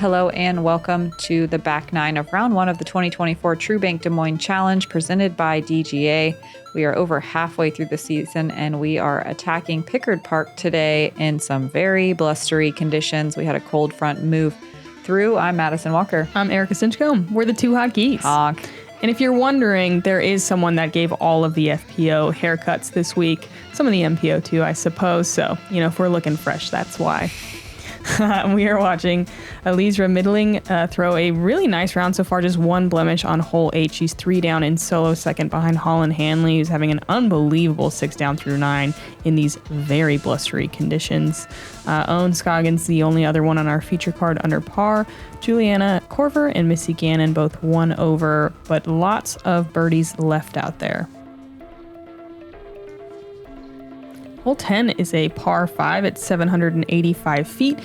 Hello and welcome to the back nine of round one of the 2024 True Bank Des Moines Challenge presented by DGA. We are over halfway through the season and we are attacking Pickard Park today in some very blustery conditions. We had a cold front move through. I'm Madison Walker. I'm Erika Stinchcomb. We're the two hot geese. Honk. And if you're wondering, there is someone that gave all of the FPO haircuts this week. Some of the MPO too, I suppose. So, if we're looking fresh, that's why. We are watching Eliezra Midtlyng throw a really nice round so far, just one blemish on hole 8. She's 3 down in solo, second behind Holland Hanley, who's having an unbelievable 6 down through 9 in these very blustery conditions. Scoggins, the only other one on our feature card under par. Juliana, Korver, and Missy Gannon both 1 over, but lots of birdies left out there. Hole 10 is a par 5 at 785 feet.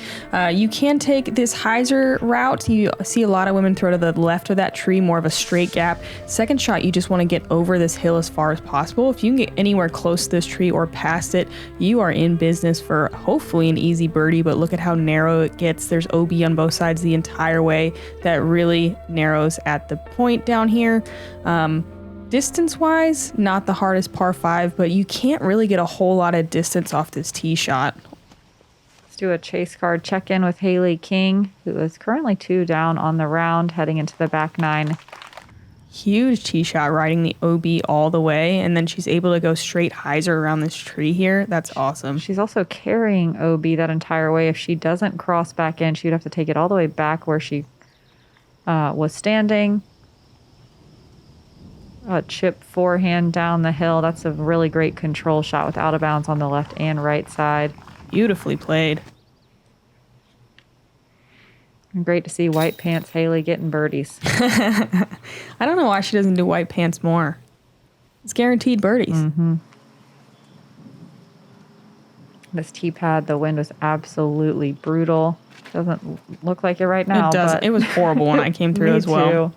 You can take this hyzer route. You see a lot of women throw to the left of that tree, more of a straight gap. Second shot, you just want to get over this hill as far as possible. If you can get anywhere close to this tree or past it, you are in business for hopefully an easy birdie, but look at how narrow it gets. There's OB on both sides the entire way. That really narrows at the point down here. Distance-wise, not the hardest par 5, but you can't really get a whole lot of distance off this tee shot. Let's do a chase card check-in with Haley King, who is currently 2 down on the round, heading into the back 9. Huge tee shot, riding the OB all the way, and then she's able to go straight hyzer around this tree here. That's awesome. She's also carrying OB that entire way. If she doesn't cross back in, she'd have to take it all the way back where she was standing. A chip forehand down the hill. That's a really great control shot with out of bounds on the left and right side. Beautifully played. And great to see white pants Haley getting birdies. I don't know why she doesn't do white pants more. It's guaranteed birdies. Mm-hmm. This tee pad, the wind was absolutely brutal. Doesn't look like it right now. It doesn't. It was horrible when I came through as well. Too.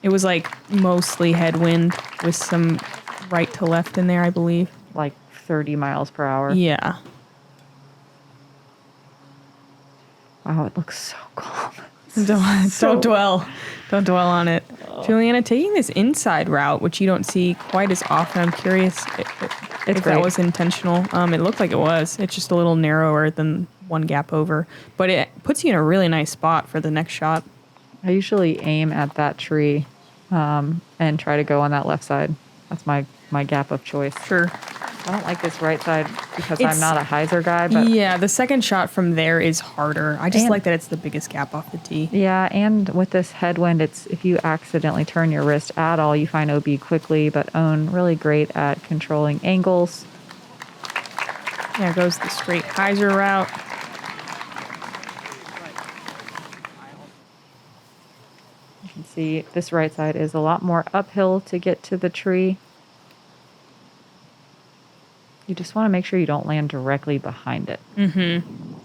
It was like mostly headwind with some right to left in there, I believe. Like 30 miles per hour. Yeah. Wow, it looks so calm. Don't dwell on it. Oh. Juliana, taking this inside route, which you don't see quite as often. I'm curious if that was intentional. It looked like it was. It's just a little narrower than one gap over. But it puts you in a really nice spot for the next shot. I usually aim at that tree and try to go on that left side. That's my gap of choice. Sure. I don't like this right side because I'm not a hyzer guy. But yeah, the second shot from there is harder. I just like that it's the biggest gap off the tee. Yeah, and with this headwind, it's if you accidentally turn your wrist at all, you find OB quickly, but Own really great at controlling angles. There goes the straight hyzer route. See, this right side is a lot more uphill to get to the tree. You just want to make sure you don't land directly behind it. Mm-hmm.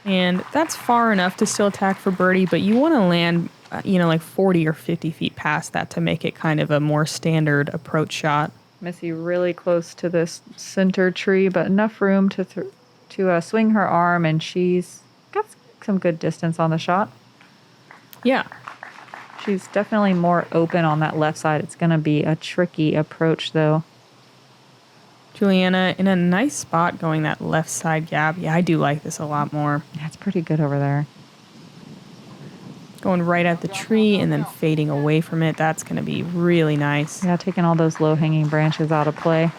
And that's far enough to still attack for birdie, but you want to land, like 40 or 50 feet past that to make it kind of a more standard approach shot. Missy really close to this center tree, but enough room to swing her arm, and she's got some good distance on the shot. Yeah. She's definitely more open on that left side. It's going to be a tricky approach, though. Juliana in a nice spot going that left side gap. Yeah, I do like this a lot more. Yeah, it's pretty good over there. Going right at the tree and then fading away from it. That's going to be really nice. Yeah, taking all those low-hanging branches out of play.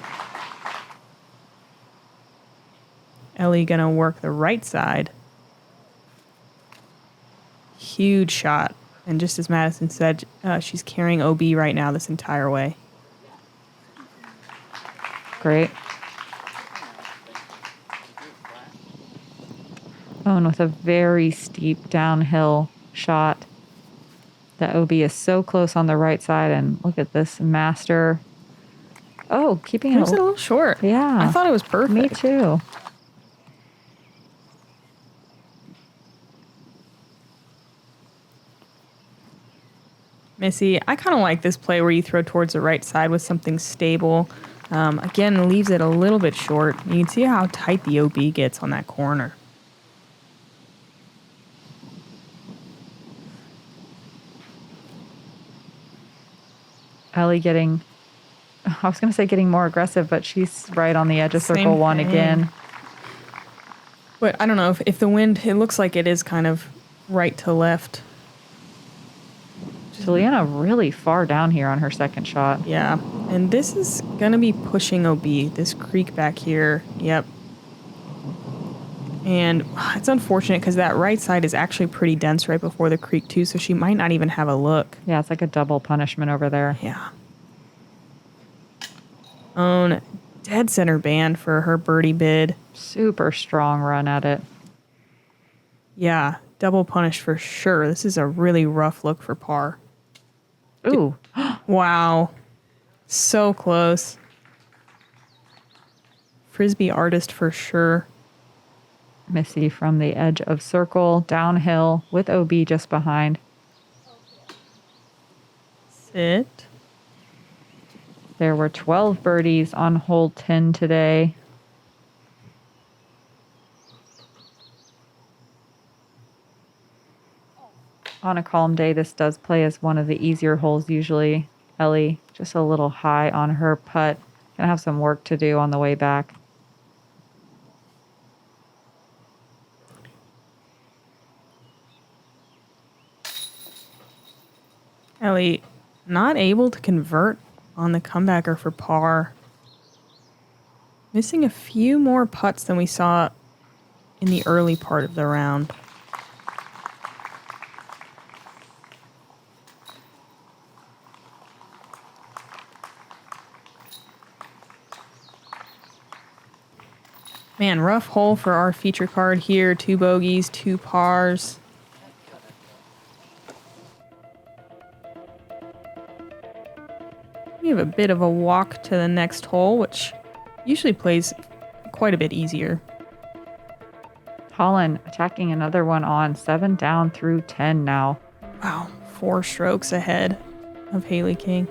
Ellie going to work the right side. Huge shot. And just as Madison said, she's carrying OB right now this entire way. Great. Own with a very steep downhill shot. The OB is so close on the right side, and look at this master. Oh, keeping it a little short. Yeah. I thought it was perfect. Me too. Missy, I kind of like this play where you throw towards the right side with something stable. Again, leaves it a little bit short. You can see how tight the OB gets on that corner. Ellie getting, I was going to say getting more aggressive, but she's right on the edge of circle one again. But I don't know if the wind, it looks like it is kind of right to left. Juliana really far down here on her second shot. Yeah. And this is going to be pushing OB, this creek back here. Yep. And it's unfortunate because that right side is actually pretty dense right before the creek too, so she might not even have a look. Yeah, it's like a double punishment over there. Yeah. Own dead center band for her birdie bid. Super strong run at it. Yeah, double punish for sure. This is a really rough look for par. Ooh. Wow. So close. Frisbee artist for sure. Missy from the edge of circle, downhill with OB just behind. Sit. There were 12 birdies on hole 10 today. On a calm day, this does play as one of the easier holes usually. Ellie just a little high on her putt. Gonna have some work to do on the way back. Ellie not able to convert on the comebacker for par. Missing a few more putts than we saw in the early part of the round. Man, rough hole for our feature card here. 2 bogeys, 2 pars. We have a bit of a walk to the next hole, which usually plays quite a bit easier. Holland attacking another one on 7 down through 10 now. Wow, 4 strokes ahead of Haley King.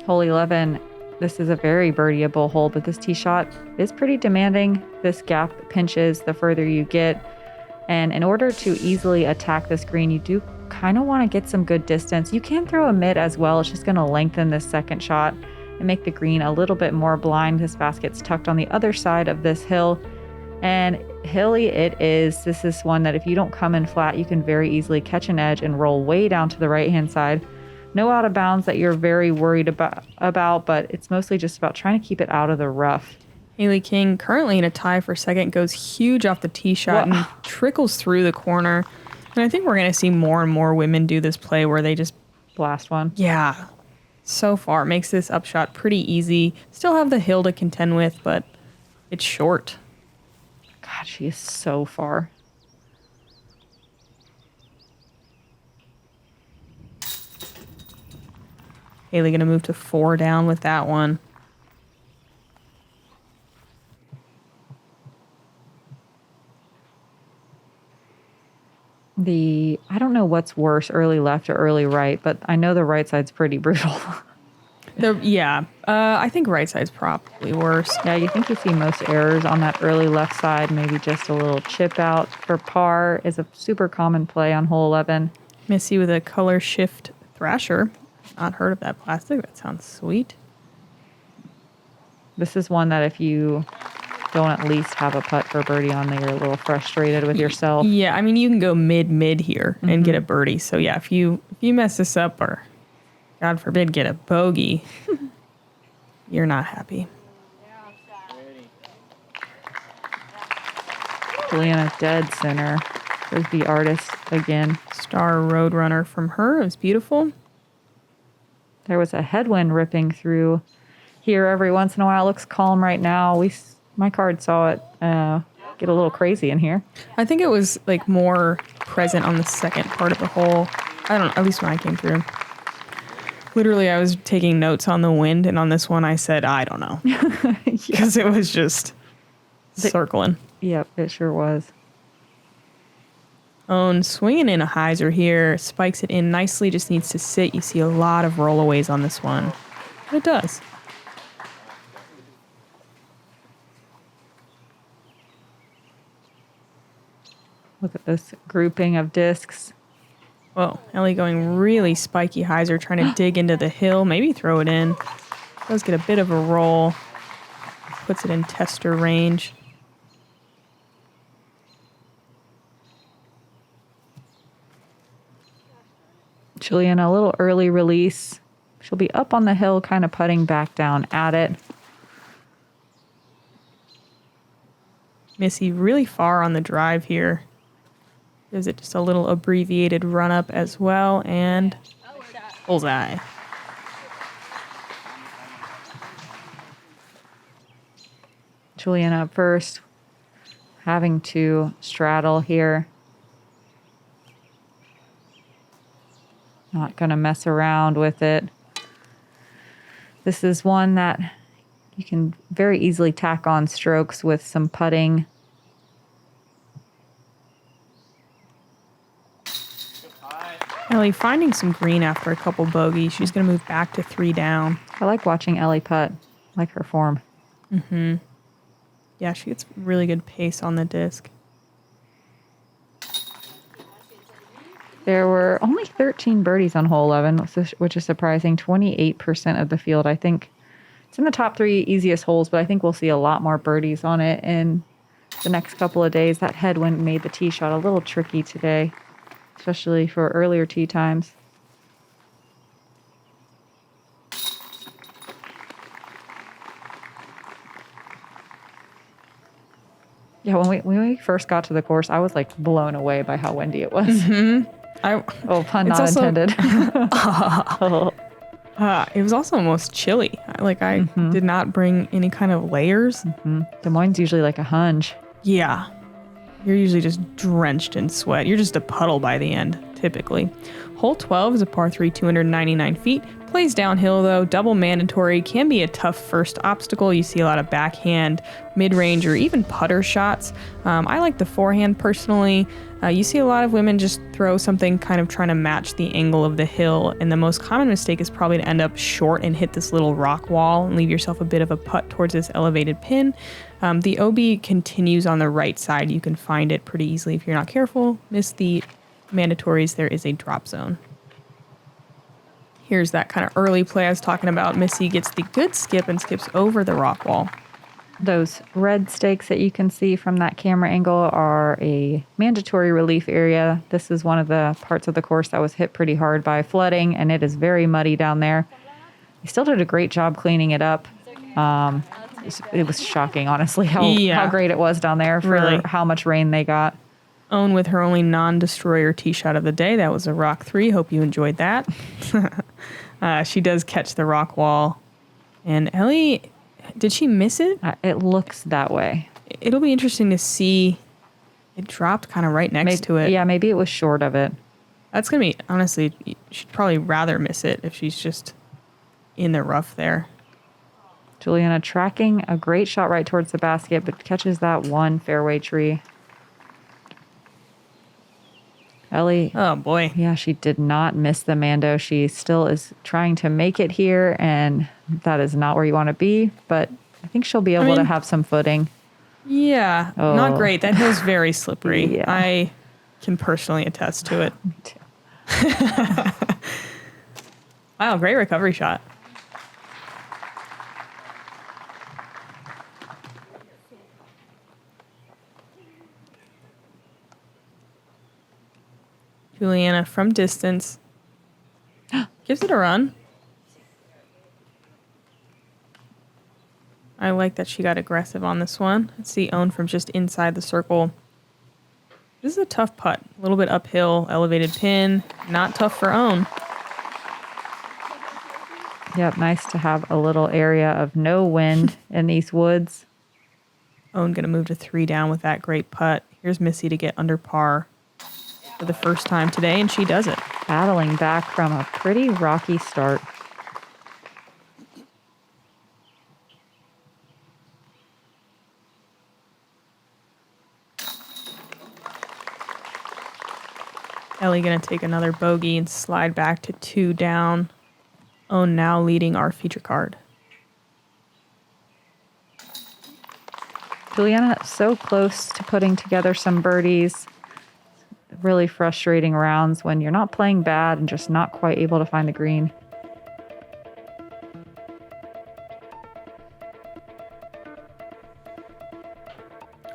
Hole 11. This is a very birdieable hole, but this tee shot is pretty demanding. This gap pinches the further you get. And in order to easily attack this green, you do kind of want to get some good distance. You can throw a mid as well. It's just going to lengthen this second shot and make the green a little bit more blind. This basket's tucked on the other side of this hill. And hilly it is. This is one that if you don't come in flat, you can very easily catch an edge and roll way down to the right-hand side. No out of bounds that you're very worried about, but it's mostly just about trying to keep it out of the rough. Haley King currently in a tie for second, goes huge off the tee shot and trickles through the corner. And I think we're going to see more and more women do this play where they just blast one. Yeah. So far, makes this upshot pretty easy. Still have the hill to contend with, but it's short. God, she is so far. Haley going to move to 4 down with that one. I don't know what's worse, early left or early right, but I know the right side's pretty brutal. I think right side's probably worse. Yeah, you think you see most errors on that early left side. Maybe just a little chip out for par is a super common play on hole 11. Missy with a color shift thrasher. Not heard of that plastic. That sounds sweet. This is one that if you don't at least have a putt for birdie on there, you're a little frustrated with yourself. Yeah, I mean, you can go mid here and get a birdie. So yeah, if you mess this up or, God forbid, get a bogey, you're not happy. Juliana dead center. There's the artist again. Star Roadrunner from her. It was beautiful. There was a headwind ripping through here every once in a while. It looks calm right now. My card saw it get a little crazy in here. I think it was like more present on the second part of the hole. I don't know, at least when I came through. Literally, I was taking notes on the wind, and on this one I said, I don't know. Because it was just circling. Yep, it sure was. Own swinging in a hyzer here. Spikes it in nicely, just needs to sit. You see a lot of rollaways on this one. But it does. Look at this grouping of discs. Whoa, Ellie going really spiky hyzer, trying to dig into the hill, maybe throw it in. Does get a bit of a roll. Puts it in tester range. Juliana, a little early release. She'll be up on the hill, kind of putting back down at it. Missy really far on the drive here. Gives it just a little abbreviated run up as well, and bullseye. Juliana up first, having to straddle here. Not going to mess around with it. This is one that you can very easily tack on strokes with some putting. Ellie finding some green after a couple bogeys. She's going to move back to 3 down. I like watching Ellie putt. I like her form. Mm-hmm. Yeah, she gets really good pace on the disc. There were only 13 birdies on hole 11, which is surprising. 28% of the field. I think it's in the top 3 easiest holes, but I think we'll see a lot more birdies on it in the next couple of days. That headwind made the tee shot a little tricky today, especially for earlier tee times. Yeah, when we first got to the course, I was like blown away by how windy it was. Mm-hmm. Pun not intended. It was also almost chilly. I did not bring any kind of layers. Des Moines usually like a hunch. Yeah. You're usually just drenched in sweat. You're just a puddle by the end, typically. Hole 12 is a par 3, 299 feet. Plays downhill, though. Double mandatory. Can be a tough first obstacle. You see a lot of backhand, mid-range, or even putter shots. I like the forehand, personally. You see a lot of women just throw something kind of trying to match the angle of the hill, and the most common mistake is probably to end up short and hit this little rock wall and leave yourself a bit of a putt towards this elevated pin. The OB continues on the right side. You can find it pretty easily if you're not careful. Miss the mandatories. There is a drop zone. Here's that kind of early play I was talking about. Missy gets the good skip and skips over the rock wall. Those red stakes that you can see from that camera angle are a mandatory relief area. This is one of the parts of the course that was hit pretty hard by flooding, and it is very muddy down there. They still did a great job cleaning it up. It was shocking, honestly, how great it was down there for how much rain they got. Own with her only non-destroyer tee shot of the day. That was a rock 3. Hope you enjoyed that. She does catch the rock wall. And Ellie, did she miss it? It looks that way. It'll be interesting to see. It dropped kind of right next to it. Yeah, maybe it was short of it. That's going to be, honestly, she'd probably rather miss it if she's just in the rough there. Juliana tracking a great shot right towards the basket, but catches that one fairway tree. Ellie. Oh, boy. Yeah, she did not miss the Mando. She still is trying to make it here, and that is not where you want to be, but I think she'll be able to have some footing. Yeah, not great. That hill's very slippery. Yeah. I can personally attest to it. Me too. Wow, great recovery shot. Juliana from distance gives it a run. I like that she got aggressive on this one. Let's see Own from just inside the circle. This is a tough putt. A little bit uphill, elevated pin. Not tough for Own. Yep, nice to have a little area of no wind in these woods. Own going to move to 3 down with that great putt. Here's Missy to get under par for the first time today, and she does it. Battling back from a pretty rocky start. Ellie going to take another bogey and slide back to 2 down. Own now leading our feature card. Juliana so close to putting together some birdies. really frustrating rounds when you're not playing bad and just not quite able to find the green.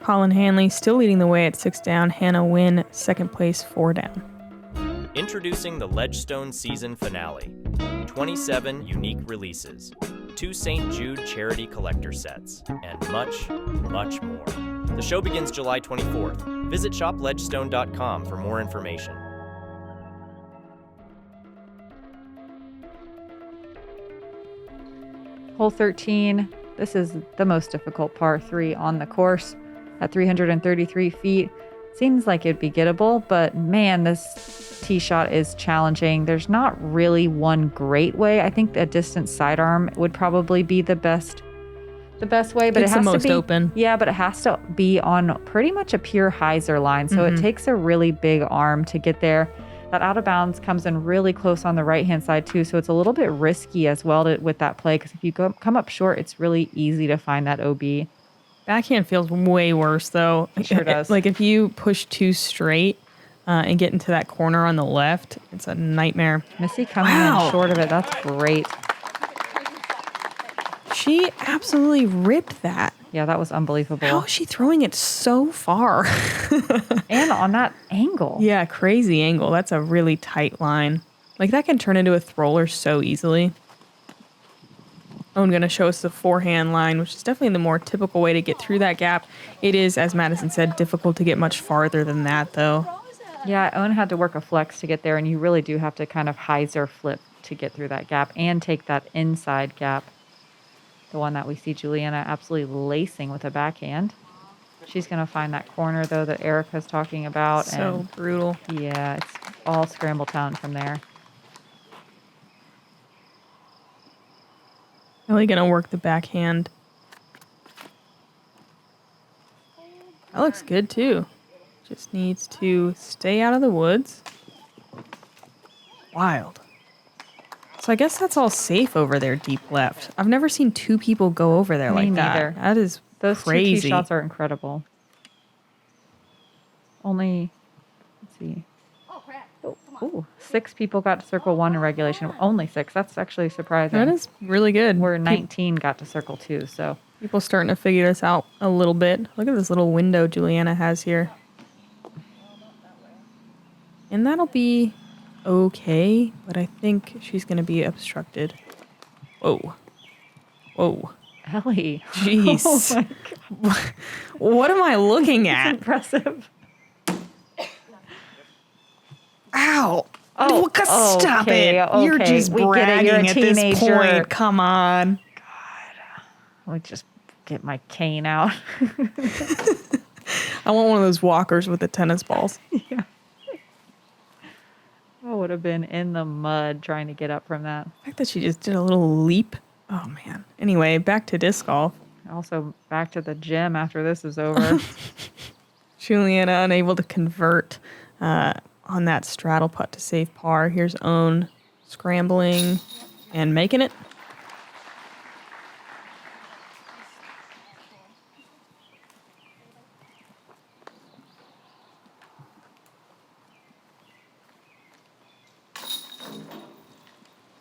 Holland Hanley still leading the way at 6 down. Hannah Wynn, second place, 4 down. Introducing the Ledgestone season finale. 27 unique releases, 2 St. Jude charity collector sets, and much, much more. The show begins July 24th. Visit shopledgestone.com for more information. Hole 13, this is the most difficult par 3 on the course at 333 feet. Seems like it'd be gettable, but man, this tee shot is challenging. There's not really one great way. I think a distant sidearm would probably be the best way, but it's it has the most to be open. Yeah, but it has to be on pretty much a pure hyzer line. So it takes a really big arm to get there. That out of bounds comes in really close on the right-hand side too, so it's a little bit risky as well with that play, because if you come up short, it's really easy to find that OB. Backhand feels way worse, though. It sure does. Like, if you push too straight and get into that corner on the left, it's a nightmare. Missy coming in short of it. That's great. She absolutely ripped that. Yeah, that was unbelievable. How is she throwing it so far? And on that angle. Yeah, crazy angle. That's a really tight line. Like, that can turn into a thrower so easily. Owen going to show us the forehand line, which is definitely the more typical way to get through that gap. It is, as Madison said, difficult to get much farther than that, though. Yeah, Owen had to work a flex to get there, and you really do have to kind of hyzer flip to get through that gap and take that inside gap. The one that we see Juliana absolutely lacing with a backhand. She's going to find that corner, though, that Erika's talking about. So brutal. Yeah, it's all scramble talent from there. Really going to work the backhand. That looks good, too. Just needs to stay out of the woods. Wild. So I guess that's all safe over there, deep left. I've never seen 2 people go over there like neither. that. That is Those crazy. 2 tee shots are incredible. Only, let's see. Ooh, 6 people got to circle 1 in regulation. Only 6. That's actually surprising. That is really good. Where 19 got to circle 2, so. People starting to figure this out a little bit. Look at this little window Juliana has here. And that'll be okay, but I think she's going to be obstructed. Whoa. Whoa. Ellie. Jeez. Oh my God. What am I looking at? That's impressive. Ow. Oh, Stop okay, it. You're okay. just We get it. bragging You're a at this teenager. point. Come on. Let me just get my cane out. I want one of those walkers with the tennis balls. Yeah. I would have been in the mud trying to get up from that. The fact that she just did a little leap. Oh, man. Anyway, back to disc golf. Also, back to the gym after this is over. Juliana unable to convert on that straddle putt to save par. Here's Owen scrambling and making it.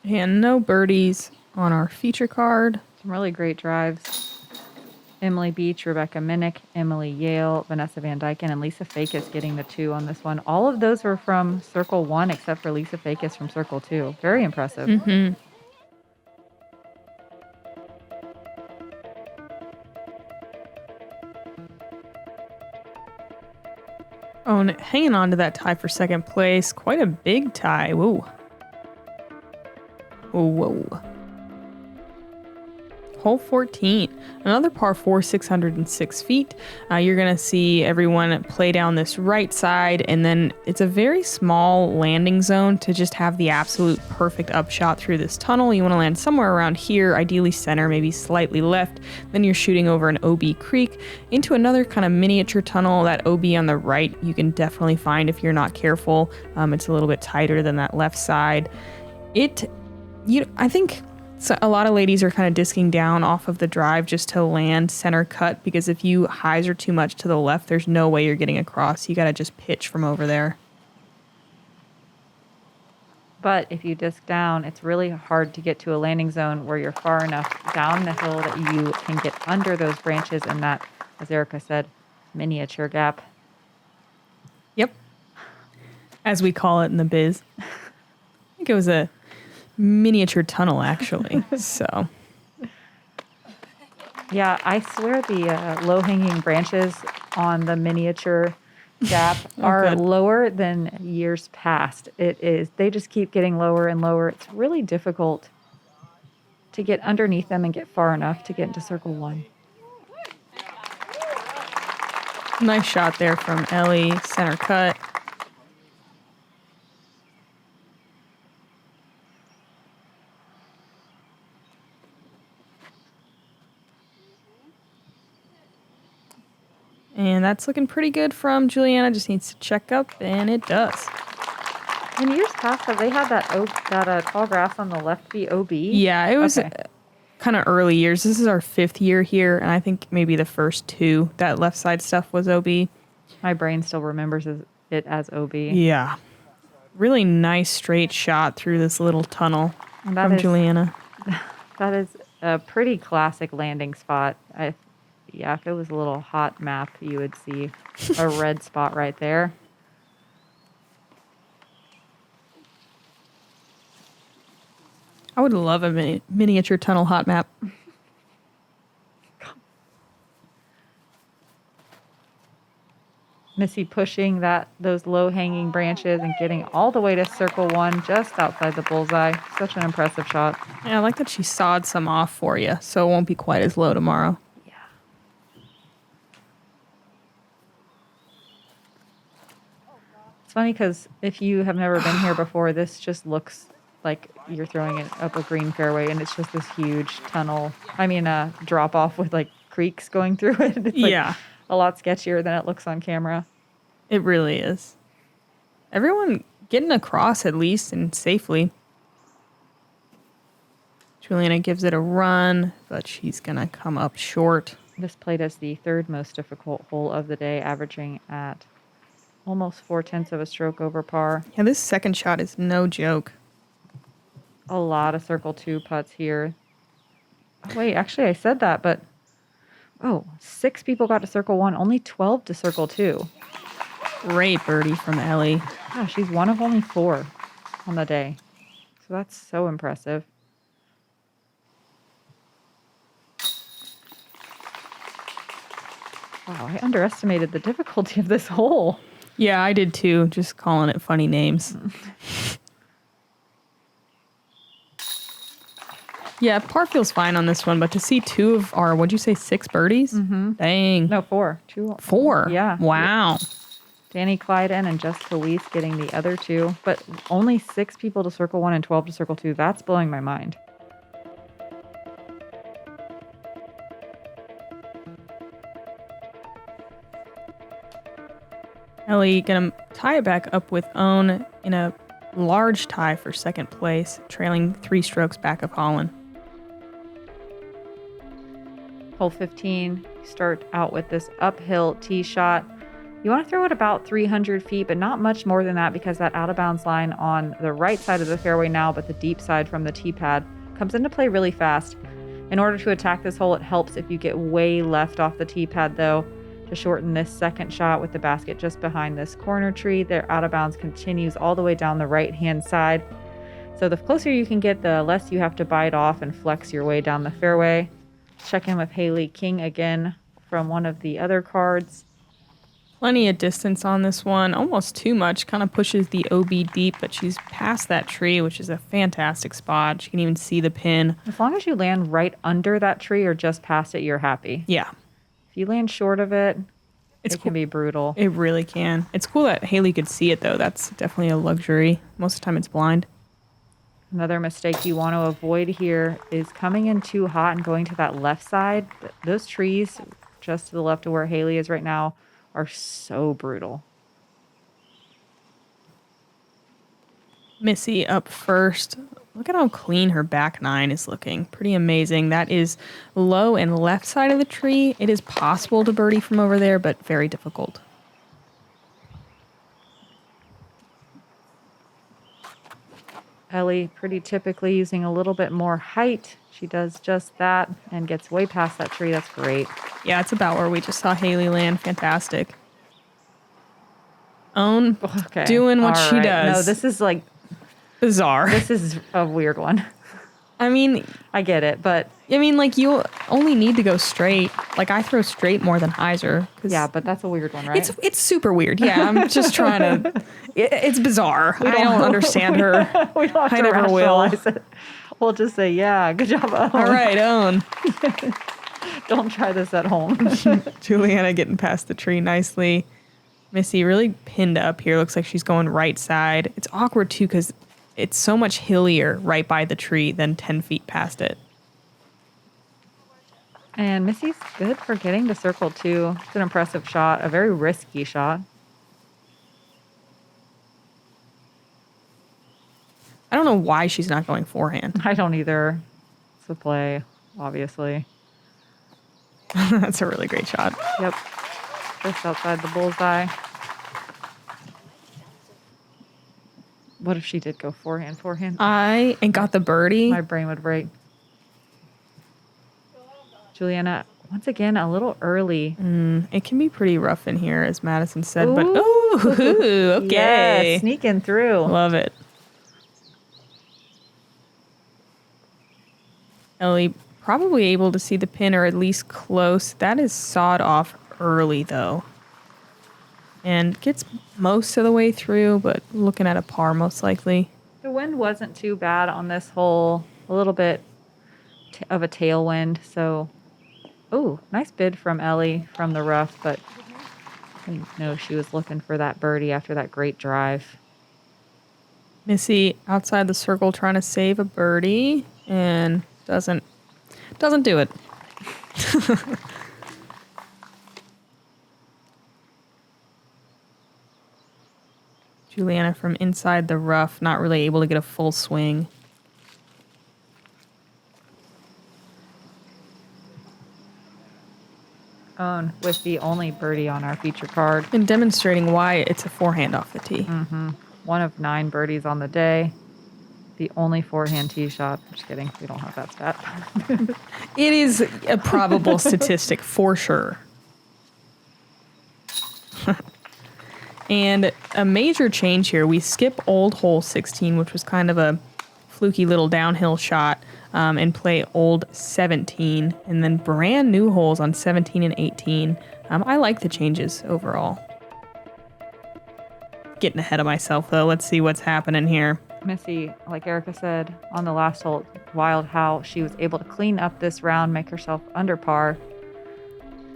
And no birdies on our feature card. Some really great drives. Emily Beach, Rebecca Minnick, Emily Yale, Vanessa Van Dyken, and Lisa Fakis getting the 2 on this one. All of those were from Circle 1 except for Lisa Fakis from Circle 2. Very impressive. Mm-hmm. Oh, and hanging on to that tie for second place. Quite a big tie. Whoa. Whoa. Hole 14, another par 4, 606 feet. You're going to see everyone play down this right side, and then it's a very small landing zone to just have the absolute perfect upshot through this tunnel. You want to land somewhere around here, ideally center, maybe slightly left. Then you're shooting over an OB creek into another kind of miniature tunnel. That OB on the right, you can definitely find if you're not careful. It's a little bit tighter than that left side. I think a lot of ladies are kind of disking down off of the drive just to land center cut, because if you hyzer too much to the left, there's no way you're getting across. You got to just pitch from over there. But if you disc down, it's really hard to get to a landing zone where you're far enough down the hill that you can get under those branches in that, as Erika said, miniature gap. Yep. As we call it in the biz. I think it was a miniature tunnel, actually. So. Yeah, I swear the low-hanging branches on the miniature gap are lower than years past. It is. They just keep getting lower and lower. It's really difficult to get underneath them and get far enough to get into circle one. Nice shot there from Ellie, center cut. And that's looking pretty good from Juliana. Just needs to check up, and it does. In years past, have they had that tall grass on the left be OB? Yeah, it was kind of early years. This is our 5th year here, and I think maybe the first 2, that left side stuff was OB. My brain still remembers it as OB. Yeah. Really nice straight shot through this little tunnel from Juliana. That is a pretty classic landing spot. Yeah, if it was a little hot map, you would see a red spot right there. I would love a miniature tunnel hot map. Missy pushing those low-hanging branches and getting all the way to circle one, just outside the bullseye. Such an impressive shot. Yeah, I like that she sawed some off for you, so it won't be quite as low tomorrow. Yeah. It's funny because if you have never been here before, this just looks like you're throwing it up a green fairway, and it's just this huge tunnel. I mean, a drop off with like creeks going through it. It's like a lot sketchier than it looks on camera. It really is. Everyone getting across at least and safely. Juliana gives it a run, but she's going to come up short. This played as the 3rd most difficult hole of the day, averaging at almost 0.4 of a stroke over par. Yeah, this second shot is no joke. A lot of circle 2 putts here. Wait, actually I said that, but 6 people got to circle 1, only 12 to circle 2. Great birdie from Ellie. Yeah, she's one of only 4 on the day. So that's so impressive. Wow, I underestimated the difficulty of this hole. Yeah, I did too, just calling it funny names. Yeah, par feels fine on this one, but to see 2 of our, what'd you say, 6 birdies? Mm-hmm. Dang. No, 4. 2. 4? Yeah. Wow. Danny Clyden and Jessica Weiss getting the other 2, but only 6 people to circle 1 and 12 to circle 2. That's blowing my mind. Ellie gonna tie it back up with Own in a large tie for second place, trailing 3 strokes back of Holland. Hole 15, start out with this uphill tee shot. You want to throw it about 300 feet, but not much more than that because that out of bounds line on the right side of the fairway now, but the deep side from the tee pad comes into play really fast. In order to attack this hole, it helps if you get way left off the tee pad though, to shorten this second shot with the basket just behind this corner tree. Their out of bounds continues all the way down the right-hand side. So the closer you can get, the less you have to bite off and flex your way down the fairway. Check in with Haley King again from one of the other cards. Plenty of distance on this one, almost too much, kind of pushes the OB deep, but she's past that tree, which is a fantastic spot. She can even see the pin. As long as you land right under that tree or just past it, you're happy. Yeah. If you land short of it, it can be brutal. It really can. It's cool that Haley could see it, though. That's definitely a luxury. Most of the time it's blind. Another mistake you want to avoid here is coming in too hot and going to that left side. Those trees just to the left of where Haley is right now are so brutal. Missy up first. Look at how clean her back 9 is looking. Pretty amazing. That is low and left side of the tree. It is possible to birdie from over there, but very difficult. Ellie pretty typically using a little bit more height. She does just that and gets way past that tree. That's great. Yeah, it's about where we just saw Haley land. Fantastic. Own doing what she does. No, this is like bizarre. This is a weird one. I mean, I get it, but like you only need to go straight. Like I throw straight more than hyzer. Yeah, but that's a weird one, right? It's super weird. Yeah, I'm just trying to. It's bizarre. I don't understand her. We don't have to never will. It. We'll just say, yeah, good job, Own. All right, Own. Don't try this at home. Juliana getting past the tree nicely. Missy really pinned up here. Looks like she's going right side. It's awkward too because it's so much hillier right by the tree than 10 feet past it. And Missy's good for getting to circle too. It's an impressive shot, a very risky shot. I don't know why she's not going forehand. I don't either. It's a play, obviously. That's a really great shot. Yep. Just outside the bullseye. What if she did go forehand? And got the birdie. My brain would break. Juliana, once again, a little early. It can be pretty rough in here, as Madison said, but okay. Yeah, sneaking through. Love it. Ellie probably able to see the pin or at least close. That is sawed off early though. And gets most of the way through, but looking at a par most likely. The wind wasn't too bad on this hole. A little bit of a tailwind. So, nice bid from Ellie from the rough, but I didn't know she was looking for that birdie after that great drive. Missy outside the circle trying to save a birdie and doesn't do it. Juliana from inside the rough, not really able to get a full swing. Own with the only birdie on our feature card. And demonstrating why it's a forehand off the tee. Mm-hmm. 1 of 9 birdies on the day. The only forehand tee shot. Just kidding. We don't have that stat. It is a probable statistic for sure. And a major change here. We skip old hole 16, which was kind of a fluky little downhill shot, and play old 17, and then brand new holes on 17 and 18. I like the changes overall. Getting ahead of myself, though. Let's see what's happening here. Missy, like Erika said on the last hole, wild how she was able to clean up this round, make herself under par.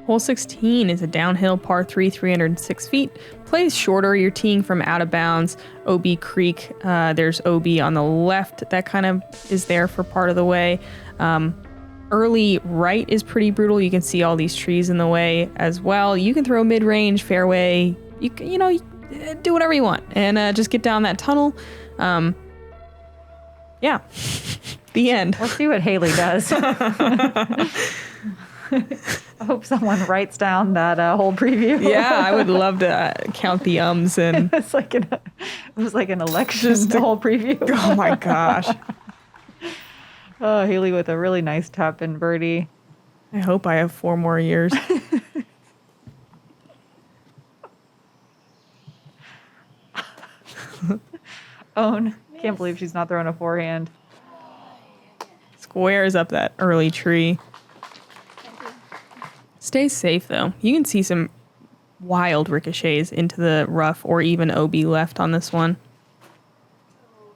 Hole 16 is a downhill par 3, 306 feet. Plays shorter. You're teeing from out of bounds. OB Creek. There's OB on the left that kind of is there for part of the way. Early right is pretty brutal. You can see all these trees in the way as well. You can throw mid-range, fairway. You do whatever you want and just get down that tunnel. Yeah. The end. We'll see what Haley does. I hope someone writes down that whole preview. Yeah, I would love to count the ums and. It was like an election. The whole preview. Oh my gosh. Oh, Haley with a really nice tap in birdie. I hope I have 4 more years. Own. Can't believe she's not throwing a forehand. Squares up that early tree. Stay safe, though. You can see some wild ricochets into the rough or even OB left on this one.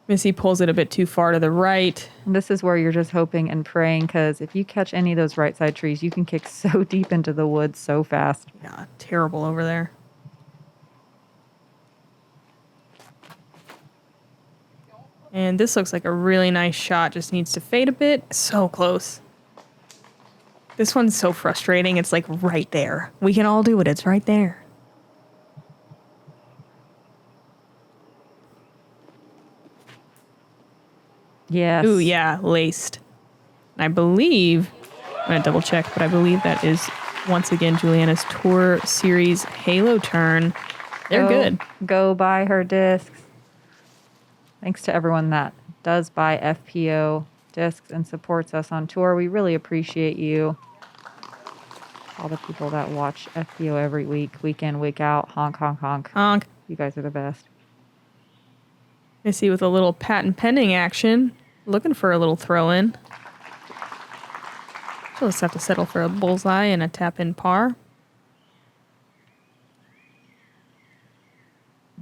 Missy pulls it a bit too far to the right. And this is where you're just hoping and praying, because if you catch any of those right side trees, you can kick so deep into the woods so fast. Yeah, terrible over there. And this looks like a really nice shot. Just needs to fade a bit. So close. This one's so frustrating. It's like right there. We can all do it. It's right there. Yes. Ooh, yeah, laced. And I believe, I'm going to double check, but I believe that is once again Juliana's Tour Series Halo turn. They're good. Go buy her discs. Thanks to everyone that does buy FPO discs and supports us on tour. We really appreciate you. All the people that watch FPO every week in, week out. Honk, honk, honk. Honk. You guys are the best. Missy with a little patent pending action. Looking for a little throw in. She'll just have to settle for a bullseye and a tap in par.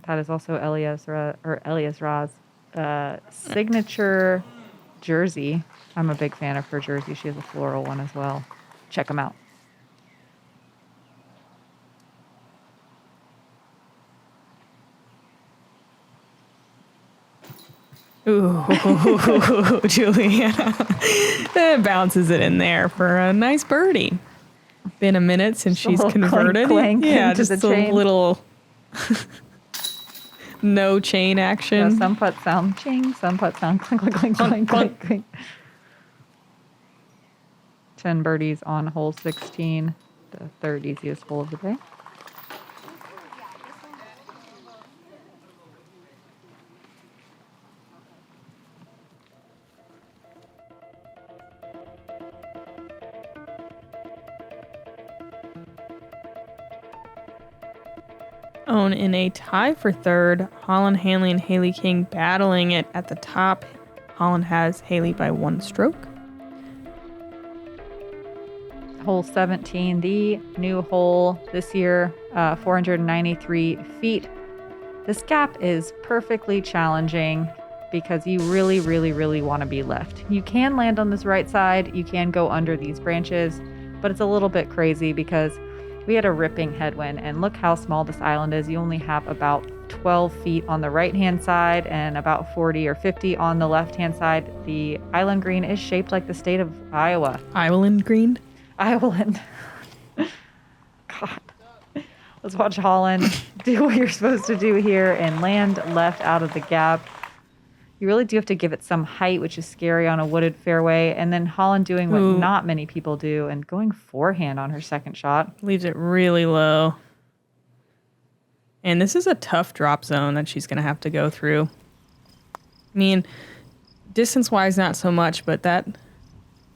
That is also Eliezra's signature jersey. I'm a big fan of her jersey. She has a floral one as well. Check them out. Ooh, Juliana. Bounces it in there for a nice birdie. Been a minute since she's converted. Clank yeah, just just a chain. Little no chain action. Yeah, some putts sound ching, some putts sound clink, clink, clink, clink, clink, clink. 10 birdies on hole 16, the third easiest hole of the day. Own in a tie for third. Holland, Hanley, and Haley King battling it at the top. Holland has Haley by 1 stroke. Hole 17, the new hole this year, 493 feet. This gap is perfectly challenging because you really, really, really want to be left. You can land on this right side. You can go under these branches, but it's a little bit crazy because we had a ripping headwind, and look how small this island is. You only have about 12 feet on the right-hand side and about 40 or 50 on the left-hand side. The island green is shaped like the state of Iowa. Island green? Island. God. Let's watch Holland do what you're supposed to do here and land left out of the gap. You really do have to give it some height, which is scary on a wooded fairway. And then Holland doing what not many people do and going forehand on her second shot. Leaves it really low. And this is a tough drop zone that she's going to have to go through. I mean, distance-wise, not so much, but that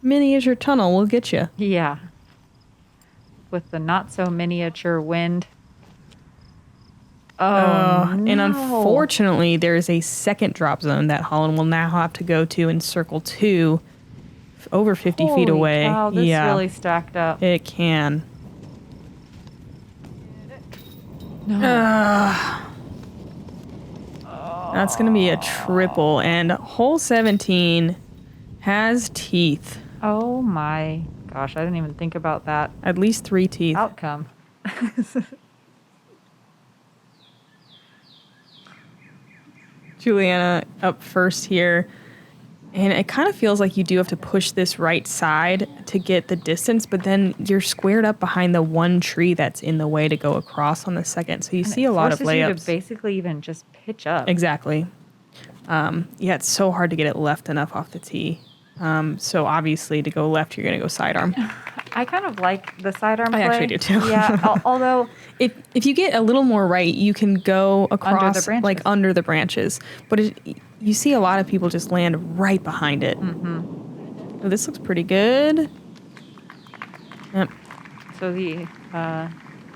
miniature tunnel will get you. Yeah. With the not-so-miniature wind. Oh, no. And unfortunately, there is a second drop zone that Holland will now have to go to in circle 2, over 50 feet away. Wow, this really stacked up. It can. No. That's going to be a triple, and hole 17 has teeth. Oh my gosh, I didn't even think about that At least 3 teeth. outcome. Juliana up first here. And it kind of feels like you do have to push this right side to get the distance, but then you're squared up behind the one tree that's in the way to go across on the second. So you see a lot of layups. You to basically even just pitch up. Exactly. Yeah, it's so hard to get it left enough off the tee. So obviously to go left, you're going to go sidearm. I kind of like the sidearm play. I actually do too. Yeah, although if you get a little more right, you can go across under the branches. But you see a lot of people just land right behind it. Mm-hmm. Oh, this looks pretty good. Yep. So the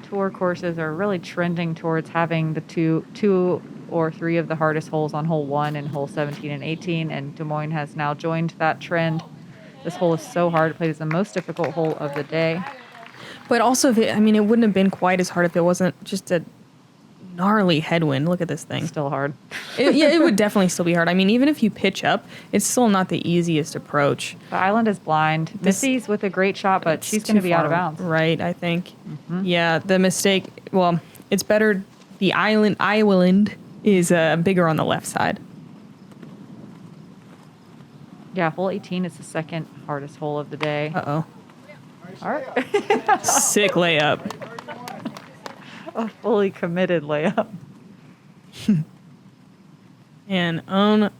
tour courses are really trending towards having the two or three of the hardest holes on hole 1 and hole 17 and 18, and Des Moines has now joined that trend. This hole is so hard to play. It's the most difficult hole of the day. But also, it wouldn't have been quite as hard if it wasn't just a gnarly headwind. Look at this thing. Still hard. It would definitely still be hard. I mean, even if you pitch up, it's still not the easiest approach. The island is blind. Missy's with a great shot, but she's going to be out of bounds. Right, I think. Mm-hmm. Yeah, the mistake, well, it's better. The island is bigger on the left side. Yeah, hole 18 is the second hardest hole of the day. Uh-oh. All right. Sick layup. A fully committed layup. And Own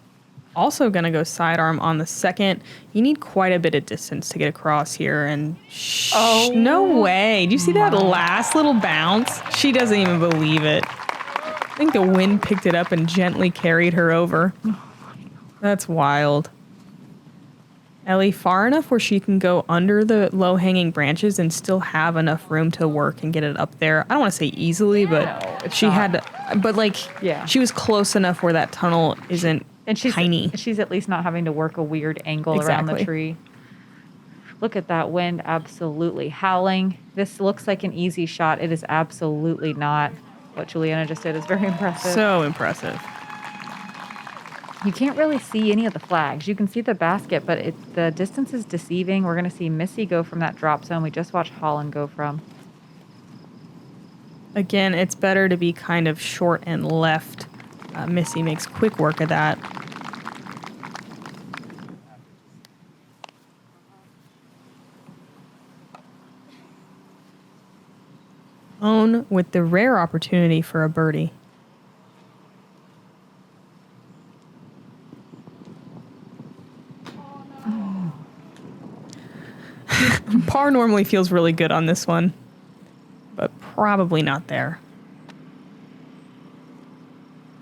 also going to go sidearm on the second. You need quite a bit of distance to get across here. And no way. Do you see that last little bounce? She doesn't even believe it. I think the wind picked it up and gently carried her over. That's wild. Ellie, far enough where she can go under the low-hanging branches and still have enough room to work and get it up there. I don't want to say easily, but Yeah. she was close enough where that tunnel isn't tiny. She's at least not having to work a weird angle around the tree. Look at that wind, absolutely howling. This looks like an easy shot. It is absolutely not. What Juliana just did is very impressive. So impressive. You can't really see any of the flags. You can see the basket, but the distance is deceiving. We're going to see Missy go from that drop zone we just watched Holland go from. Again, it's better to be kind of short and left. Missy makes quick work of that. Own with the rare opportunity for a birdie. Par normally feels really good on this one, but probably not there.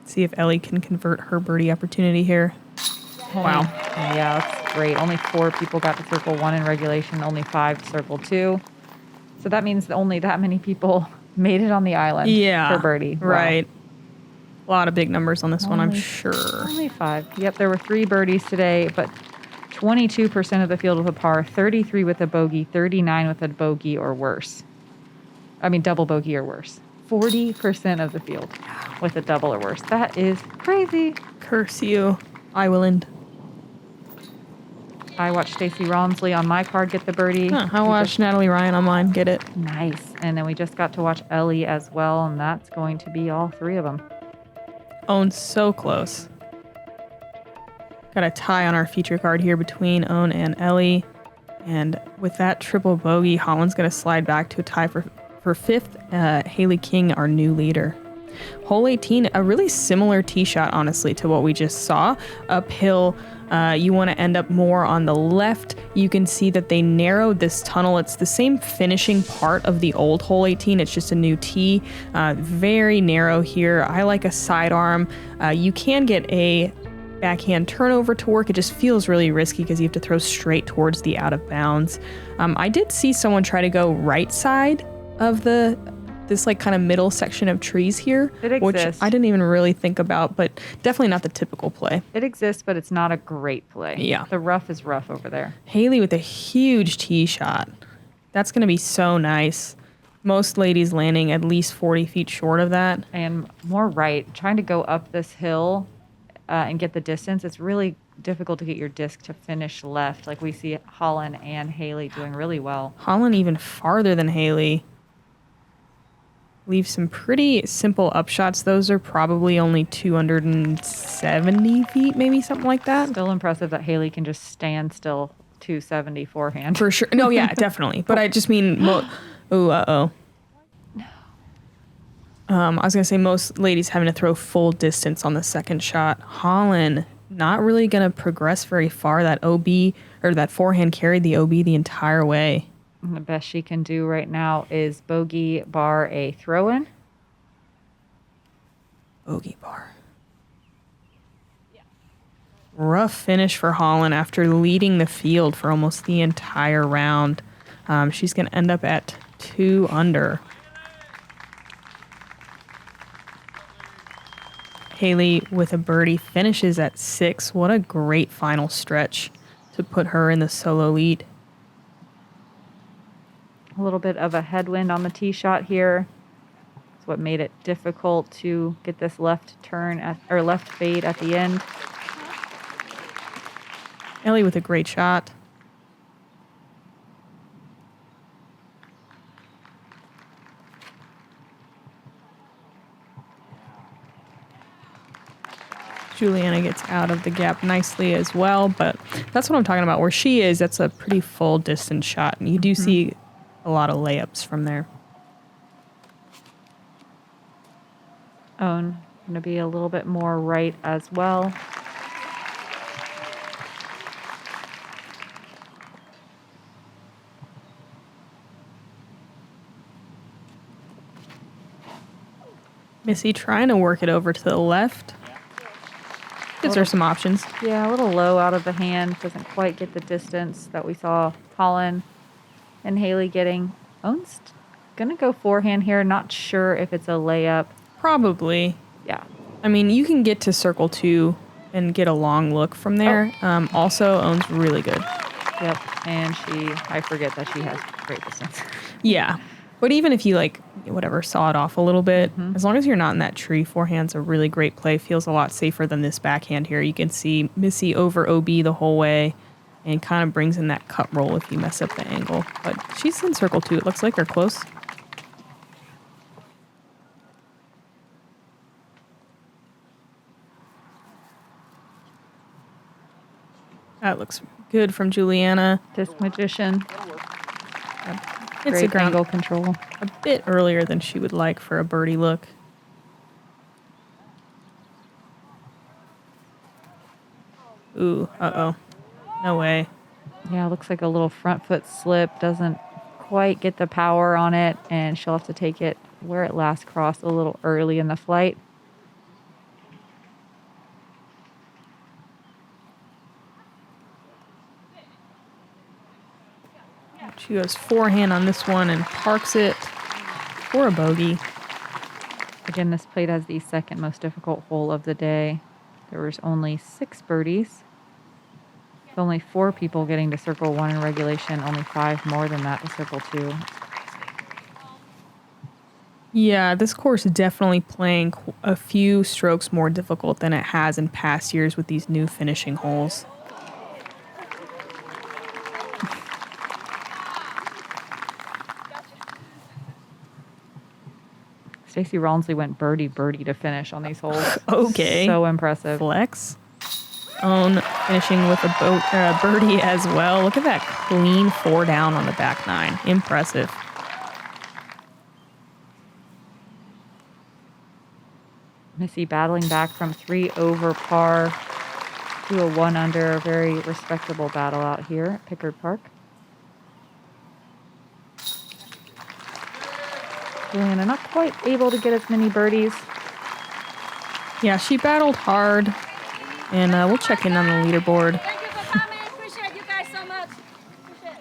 See if Ellie can convert her birdie opportunity here. Wow. Yeah, that's great. Only 4 people got to circle 1 in regulation, only 5 to circle 2. So that means that only that many people made it on the island for birdie. Wow. Right. A lot of big numbers on this one, I'm sure. Only 5. Yep, there were 3 birdies today, but 22% of the field with a par, 33 with a bogey, 39 with a bogey or worse. I mean, double bogey or worse. 40% of the field with a double or worse. That is crazy. Curse you, Ireland. I watched Stacey Romsley on my card get the birdie. I watched Natalie Ryan on mine get it. Nice. And then we just got to watch Ellie as well, and that's going to be all 3 of them. Own so close. Got a tie on our feature card here between Own and Ellie. And with that triple bogey, Holland's going to slide back to a tie for 5th. Haley King, our new leader. Hole 18, a really similar tee shot, honestly, to what we just saw. Uphill, you want to end up more on the left. You can see that they narrowed this tunnel. It's the same finishing part of the old hole 18. It's just a new tee. Very narrow here. I like a sidearm. You can get a backhand turnover to work. It just feels really risky because you have to throw straight towards the out of bounds. I did see someone try to go right side of this like kind of middle section of trees here, which I didn't even really think about, but definitely not the typical play. It exists, but it's not a great play. Yeah. The rough is rough over there. Haley with a huge tee shot. That's going to be so nice. Most ladies landing at least 40 feet short of that. And more right, trying to go up this hill and get the distance, it's really difficult to get your disc to finish left. Like we see Holland and Haley doing really well. Holland even farther than Haley. Leave some pretty simple upshots. Those are probably only 270 feet, maybe something like that. Still impressive that Haley can just stand still 270 forehand. For sure. No, yeah, definitely. But I just mean, I was going to say most ladies having to throw full distance on the second shot. Holland not really going to progress very far. That OB or that forehand carried the OB the entire way. And the best she can do right now is bogey bar a throw-in. Bogey bar. Rough finish for Holland after leading the field for almost the entire round. She's going to end up at 2 under. Haley with a birdie finishes at 6. What a great final stretch to put her in the solo lead. A little bit of a headwind on the tee shot here. That's what made it difficult to get this left turn or left fade at the end. Ellie with a great shot. Juliana gets out of the gap nicely as well, but that's what I'm talking about. Where she is, that's a pretty full distance shot, and you do see a lot of layups from there. Own going to be a little bit more right as well. Missy trying to work it over to the left. Gives her some options. Yeah, a little low out of the hand. Doesn't quite get the distance that we saw Holland and Haley getting. Owen's going to go forehand here. Not sure if it's a layup. Probably. Yeah. I mean, you can get to circle 2 and get a long look from there. Also, Owen's really good. Yep. And I forget that she has great distance. Yeah. But even if you, saw it off a little bit, as long as you're not in that tree, forehand's a really great play. Feels a lot safer than this backhand here. You can see Missy over OB the whole way and kind of brings in that cut roll if you mess up the angle. But she's in circle 2. It looks like they're close. That looks good from Juliana. Disc Magician. It's Great a angle control. A bit earlier than she would like for a birdie look. Ooh, uh-oh. No way. Yeah, looks like a little front foot slip. Doesn't quite get the power on it, and she'll have to take it where it last crossed a little early in the flight. She goes forehand on this one and parks it for a bogey. Again, this played as the second most difficult hole of the day. There was only 6 birdies. With only 4 people getting to circle 1 in regulation, only 5 more than that to circle 2. Yeah, this course is definitely playing a few strokes more difficult than it has in past years with these new finishing holes. Stacey Rawlsley went birdie to finish on these holes. Okay. So impressive. Flex. Owen finishing with a birdie as well. Look at that clean 4 down on the back 9. Impressive. Missy battling back from 3 over par to a 1 under. A very respectable battle out here at Pickard Park. Juliana not quite able to get as many birdies. Yeah, she battled hard. And we'll check in on the leaderboard. Thank you for coming. Appreciate you guys so much. Appreciate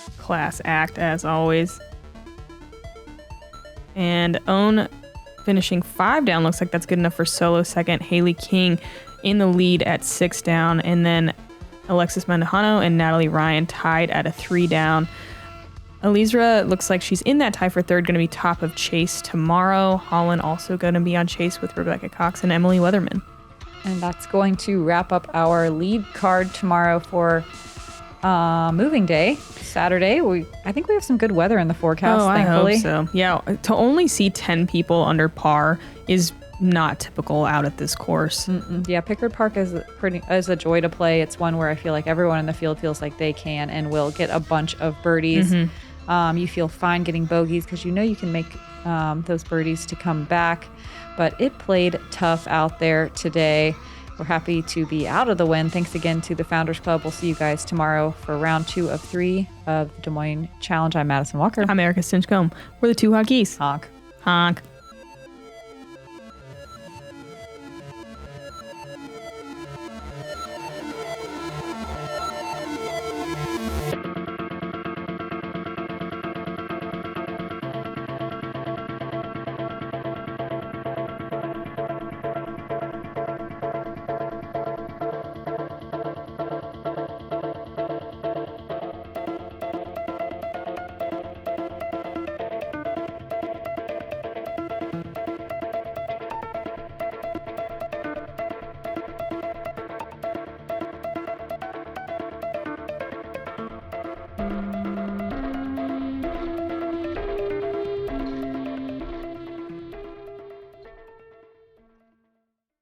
it. Class act as always. And Owen finishing 5 down. Looks like that's good enough for solo second. Haley King in the lead at 6 down. And then Alexis Mandujano and Natalie Ryan tied at a 3 down. Eliezra looks like she's in that tie for third, going to be top of Chase tomorrow. Holland also going to be on Chase with Rebecca Cox and Emily Weatherman. And that's going to wrap up our lead card tomorrow for moving day, Saturday. I think we have some good weather in the forecast, thankfully. I hope so. Yeah, to only see 10 people under par is not typical out at this course. Yeah, Pickard Park is a joy to play. It's one where I feel like everyone in the field feels like they can and will get a bunch of birdies. You feel fine getting bogeys because you know you can make those birdies to come back. But it played tough out there today. We're happy to be out of the win. Thanks again to the Founders Club. We'll see you guys tomorrow for round 2 of 3 of the Des Moines Challenge. I'm Madison Walker. I'm Erika Stinchcomb. We're the Two Hot Geese. Honk. Honk.